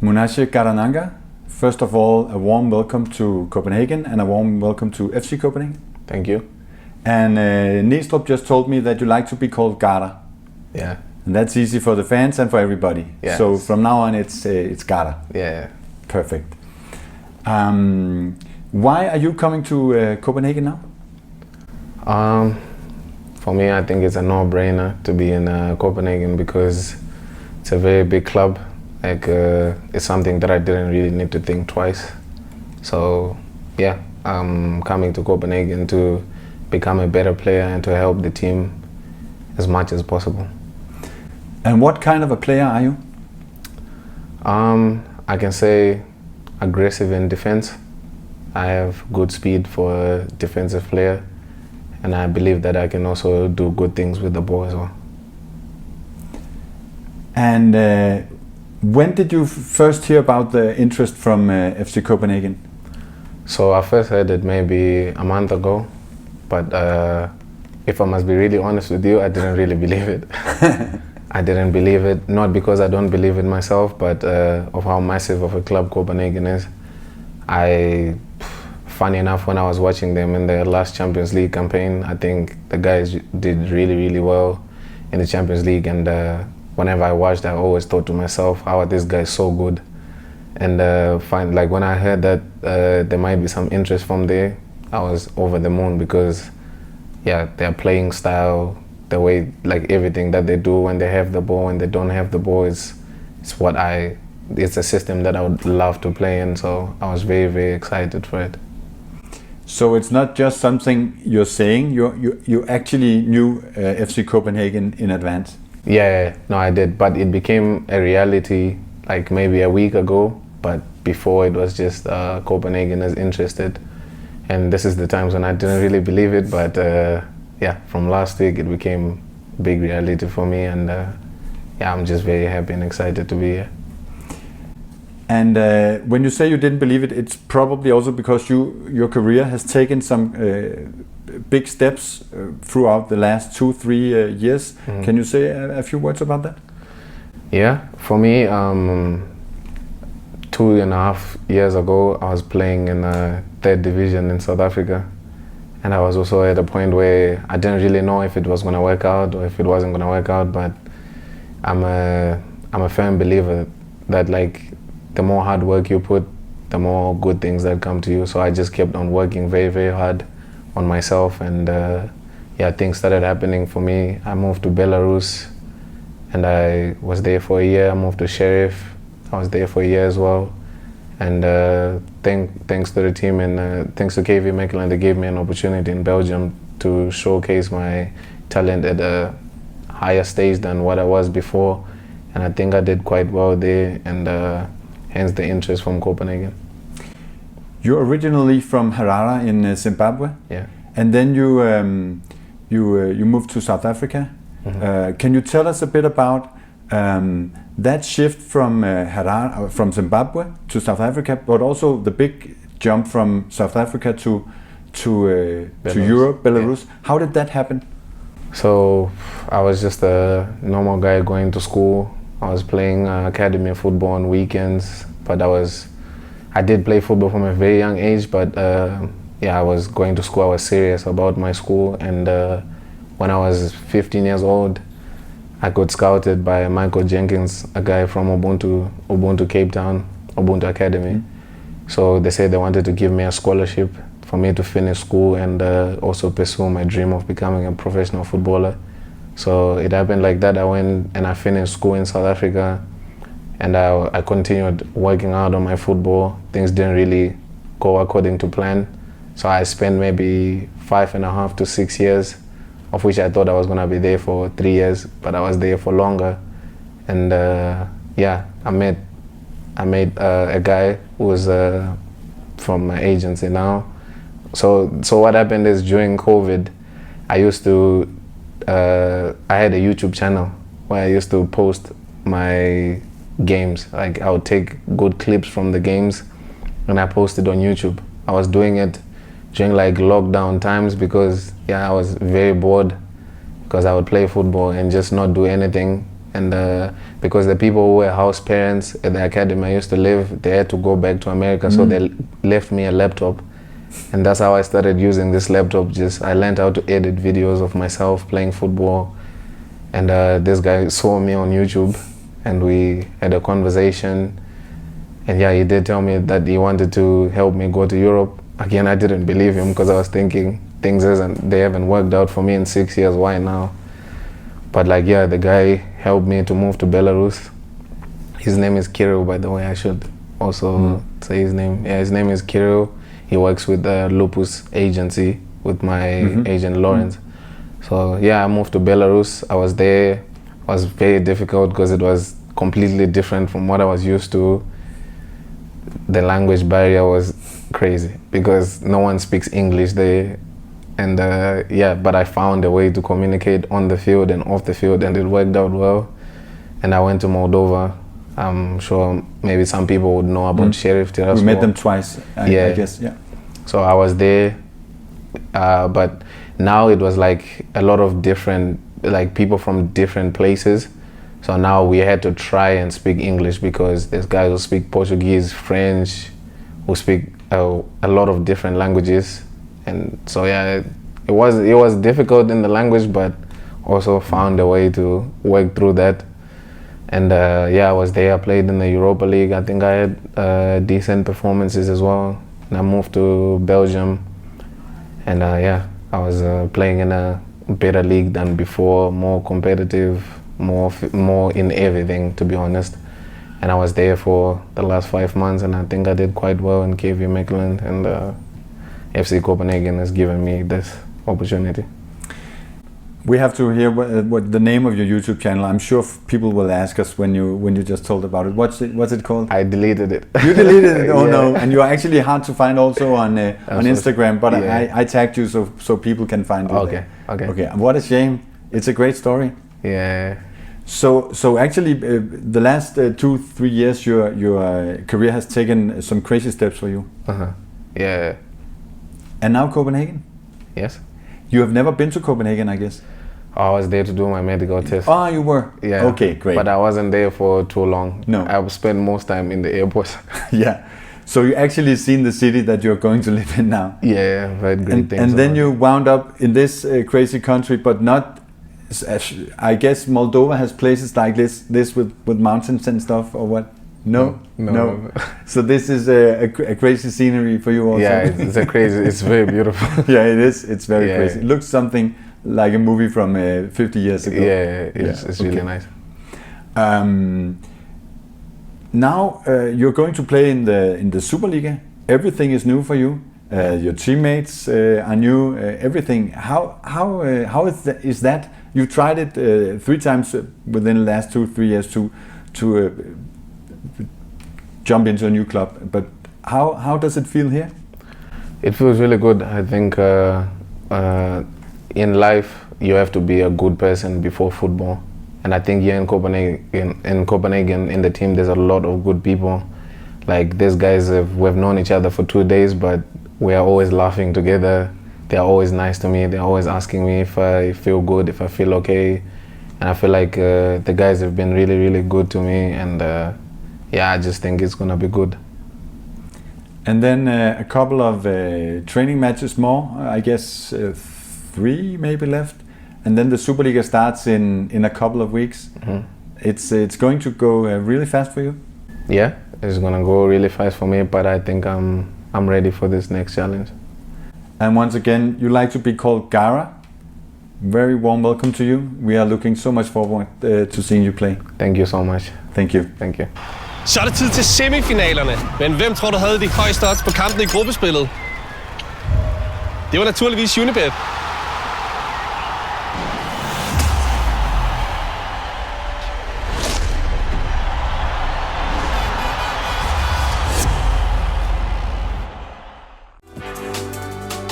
Munashe Garananga, first of all, a warm welcome to Copenhagen and a warm welcome to FC Copenhagen. Thank you. And Nielstrup just told me that you like to be called Gara. Yeah. And that's easy for the fans and for everybody. Yes. So from now on, it's Gara. Yeah. Perfect. Why are you coming to Copenhagen now? For me, I think it's a no-brainer to be in Copenhagen because it's a very big club. It's something that I didn't really need to think twice. So yeah, I'm coming to Copenhagen to become a better player and to help the team as much as possible. And what kind of a player are you? I can say aggressive in defense. I have good speed for a defensive player, and I believe that I can also do good things with the ball as well. And when did you first hear about the interest from FC Copenhagen? So I first heard it maybe a month ago, but if I must be really honest with you, I didn't really believe it. I didn't believe it, not because I don't believe in myself, but of how massive of a club Copenhagen is. Funny enough, when I was watching them in their last Champions League campaign, I think the guys did really, really well in the Champions League, and whenever I watched, I always thought to myself, how are these guys so good? And when I heard that there might be some interest from there, I was over the moon because, yeah, their playing style, the way, like everything that they do when they have the ball, when they don't have the ball, it's a system that I would love to play in. So I was very, very excited for it. So it's not just something you're saying, you actually knew FC Copenhagen in advance? Yeah, no, I did, but it became a reality like maybe a week ago, but before it was just Copenhagen is interested, and this is the times when I didn't really believe it, but yeah, from last week it became big reality for me, and yeah, I'm just very happy and excited to be here. And when you say you didn't believe it, it's probably also because your career has taken some big steps throughout the last 2-3 years. Mm-hmm. Can you say a few words about that? Yeah, for me, 2.5 years ago, I was playing in the 3rd division in South Africa. And I was also at a point where I didn't really know if it was going to work out or if it wasn't going to work out, but I'm a firm believer that the more hard work you put, the more good things that come to you. So I just kept on working very, very hard on myself, and yeah, things started happening for me. I moved to Belarus, and I was there for a year. I moved to Sheriff. I was there for a year as well. And thanks to the team and thanks to KV Mechelen, they gave me an opportunity in Belgium to showcase my talent at a higher stage than what I was before. And I think I did quite well there, and hence the interest from Copenhagen. You're originally from Harare in Zimbabwe, yeah, and then you moved to South Africa. Mm-hmm. Can you tell us a bit about that shift from Harare, from Zimbabwe to South Africa, but also the big jump from South Africa to Europe, Belarus? Yeah. How did that happen? So I was just a normal guy going to school. I was playing academy football on weekends, but I did play football from a very young age, but yeah, I was going to school. I was serious about my school, and when I was 15 years old, I got scouted by Michael Jenkins, a guy from Ubuntu Cape Town, Ubuntu Academy. Mm-hmm. So they said they wanted to give me a scholarship for me to finish school and also pursue my dream of becoming a professional footballer. So it happened like that. I went and I finished school in South Africa, and I continued working out on my football. Things didn't really go according to plan. So I spent maybe 5.5 to 6 years, of which I thought I was gonna be there for 3 years, but I was there for longer. And yeah, I met a guy who was from my agency now. So what happened is during COVID, I had a YouTube channel where I used to post my games. Like I would take good clips from the games and I posted on YouTube. I was doing it during like lockdown times because yeah, I was very bored because I would play football and just not do anything And because the people who were house parents at the academy I used to live, they had to go back to America, so they left me a laptop. And that's how I started using this laptop. I learned how to edit videos of myself playing football. And this guy saw me on YouTube, and we had a conversation. And yeah, he did tell me that he wanted to help me go to Europe. Again, I didn't believe him because I was thinking they haven't worked out for me in 6 years, why now? But like, yeah, the guy helped me to move to Belarus. His name is Kirill, by the way. I should also say his name. Yeah, his name is Kirill. He works with the Lupus agency with my agent Lawrence. So yeah, I moved to Belarus. I was there. It was very difficult because it was completely different from what I was used to. The language barrier was crazy because no one speaks English there. And yeah, but I found a way to communicate on the field and off the field, and it worked out well. And I went to Moldova. I'm sure maybe some people would know about Sheriff Tiraspol. We met them twice, I guess, yeah. So I was there, but now it was like a lot of different, like people from different places. So now we had to try and speak English because there's guys who speak Portuguese, French, who speak a lot of different languages. And so yeah, it was difficult in the language, but also found a way to work through that. And yeah, I was there. I played in the Europa League. I think I had decent performances as well. And I moved to Belgium, and yeah, I was playing in a better league than before, more competitive, more in everything, to be honest. And I was there for the last 5 months, and I think I did quite well in KV Mechelen, and FC Copenhagen has given me this opportunity. We have to hear what the name of your YouTube channel. I'm sure people will ask us when you just told about it. What's it called? I deleted it. You deleted it? Oh no! And you're actually hard to find also on Instagram. But I tagged you so people can find you. Okay. What a shame! It's a great story. Yeah. So actually, the last 2-3 years, your career has taken some crazy steps for you. Yeah. And now Copenhagen. Yes. You have never been to Copenhagen, I guess. I was there to do my medical test. Oh, you were? Yeah. Okay, great. But I wasn't there for too long. No. I spent most time in the airport. Yeah. So you actually seen the city that you're going to live in now. Yeah, I've heard great things. And then you wound up in this crazy country, but not. I guess Moldova has places like this with mountains and stuff, or what? No. So this is a crazy scenery for you also. Yeah, it's very beautiful. Yeah, it is. It's very crazy. It looks something like a movie from 50 years ago. Yeah, it's really nice. Now you're going to play in the Superliga. Everything is new for you. Your teammates are new. Everything. How is that? You tried it 3 times within the last 2-3 years to jump into a new club. But how does it feel here? It feels really good. I think in life you have to be a good person before football. And I think here in Copenhagen, in the team, there's a lot of good people. Like these guys, we've known each other for 2 days, but we are always laughing together. They are always nice to me. They're always asking me if I feel good, if I feel okay. And I feel like the guys have been really, really good to me. And yeah, I just think it's gonna be good. And then a couple of training matches more, I guess 3 maybe left. And then the Superliga starts in a couple of weeks. It's going to go really fast for you? Yeah, it's gonna go really fast for me, but I think I'm ready for this next challenge. And once again, you like to be called Gara. Very warm welcome to you. We are looking so much forward to seeing you play. Thank you so much. Thank you. Thank you. Så er det tid til semifinalerne. Men hvem tror du havde de højeste odds på kampen i gruppespillet? Det var naturligvis Unibet.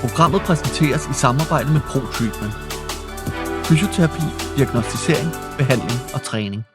Programmet præsenteres i samarbejde med ProTreatment. Fysioterapi, diagnostisering, behandling og træning.